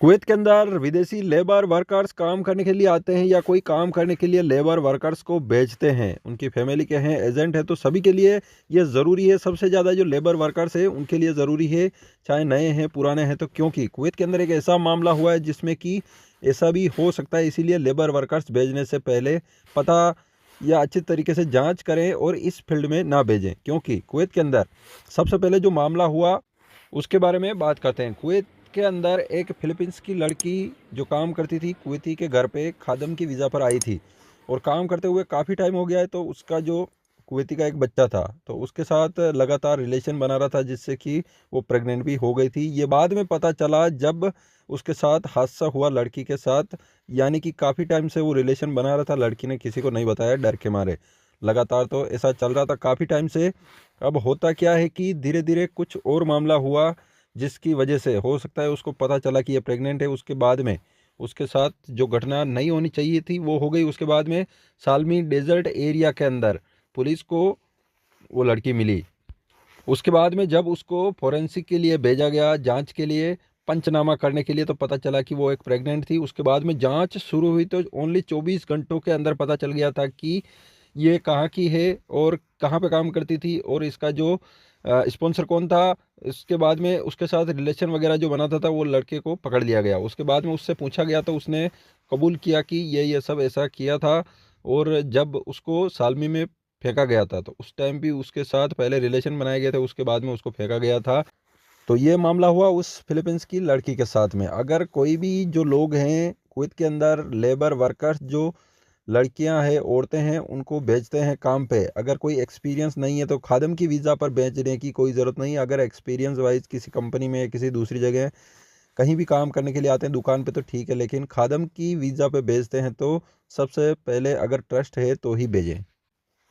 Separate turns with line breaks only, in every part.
Kuwait के अंदर विदेशी लेबर वर्कर्स काम करने के लिए आते हैं या कोई काम करने के लिए लेबर वर्कर्स को भेजते हैं, उनकी फैमिली के हैं, एजेंट है, तो सभी के लिए ये ज़रूरी है। सबसे ज़्यादा जो लेबर वर्कर्स है उनके लिए ज़रूरी है, चाहे नए हैं पुराने हैं। तो क्योंकि कुवैत के अंदर एक ऐसा मामला हुआ है जिसमें कि ऐसा भी हो सकता है, इसीलिए लेबर वर्कर्स भेजने से पहले पता या अच्छी तरीके से जाँच करें और इस फील्ड में ना भेजें। क्योंकि कुवैत के अंदर सबसे पहले जो मामला हुआ उसके बारे में बात करते हैं। कुवैत के अंदर एक फिलीपींस की लड़की जो काम करती थी कुवैती के घर पे खादम की वीज़ा पर आई थी और काम करते हुए काफ़ी टाइम हो गया है। तो उसका जो कुवैती का एक बच्चा था तो उसके साथ लगातार रिलेशन बना रहा था, जिससे कि वो प्रेग्नेंट भी हो गई थी। ये बाद में पता चला जब उसके साथ हादसा हुआ लड़की के साथ, यानी कि काफ़ी टाइम से वो रिलेशन बना रहा था, लड़की ने किसी को नहीं बताया डर के मारे। लगातार तो ऐसा चल रहा था काफ़ी टाइम से। अब होता क्या है कि धीरे धीरे कुछ और मामला हुआ जिसकी वजह से हो सकता है उसको पता चला कि ये प्रेग्नेंट है। उसके बाद में उसके साथ जो घटना नहीं होनी चाहिए थी वो हो गई। उसके बाद में सालमी डेजर्ट एरिया के अंदर पुलिस को वो लड़की मिली। उसके बाद में जब उसको फोरेंसिक के लिए भेजा गया, जांच के लिए, पंचनामा करने के लिए, तो पता चला कि वो एक प्रेग्नेंट थी। उसके बाद में जांच शुरू हुई तो ओनली 24 घंटों के अंदर पता चल गया था कि ये कहाँ की है और कहाँ पे काम करती थी और इसका जो स्पॉन्सर कौन था। इसके बाद में उसके साथ रिलेशन वगैरह जो बनाता था वो लड़के को पकड़ लिया गया। उसके बाद में उससे पूछा गया तो उसने कबूल किया कि ये सब ऐसा किया था। और जब उसको सालमी में फेंका गया था तो उस टाइम भी उसके साथ पहले रिलेशन बनाए गए थे, उसके बाद में उसको फेंका गया था। तो ये मामला हुआ उस फिलीपींस की लड़की के साथ में। अगर कोई भी जो लोग हैं कुवैत के अंदर लेबर वर्कर्स, जो लड़कियां हैं, औरतें हैं, उनको भेजते हैं काम पे, अगर कोई एक्सपीरियंस नहीं है तो खादम की वीज़ा पर भेजने की कोई ज़रूरत नहीं है। अगर एक्सपीरियंस वाइज किसी कंपनी में किसी दूसरी जगह कहीं भी काम करने के लिए आते हैं दुकान पे तो ठीक है, लेकिन खादम की वीज़ा पे भेजते हैं तो सबसे पहले अगर ट्रस्ट है तो ही भेजें।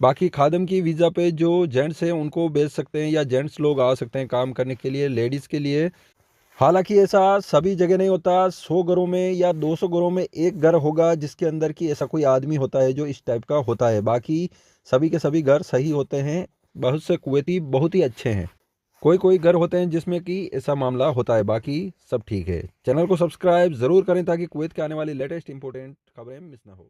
बाकी खादम की वीज़ा पे जो जेंट्स हैं उनको भेज सकते हैं या जेंट्स लोग आ सकते हैं काम करने के लिए लेडीज़ के लिए। हालांकि ऐसा सभी जगह नहीं होता। 100 घरों में या 200 घरों में एक घर होगा जिसके अंदर की ऐसा कोई आदमी होता है जो इस टाइप का होता है। बाकी सभी के सभी घर सही होते हैं। बहुत से कुवैती बहुत ही अच्छे हैं। कोई कोई घर होते हैं जिसमें कि ऐसा मामला होता है, बाकी सब ठीक है। चैनल को सब्सक्राइब ज़रूर करें ताकि कुवैत के आने वाली लेटेस्ट इंपॉर्टेंट खबरें मिस ना हो।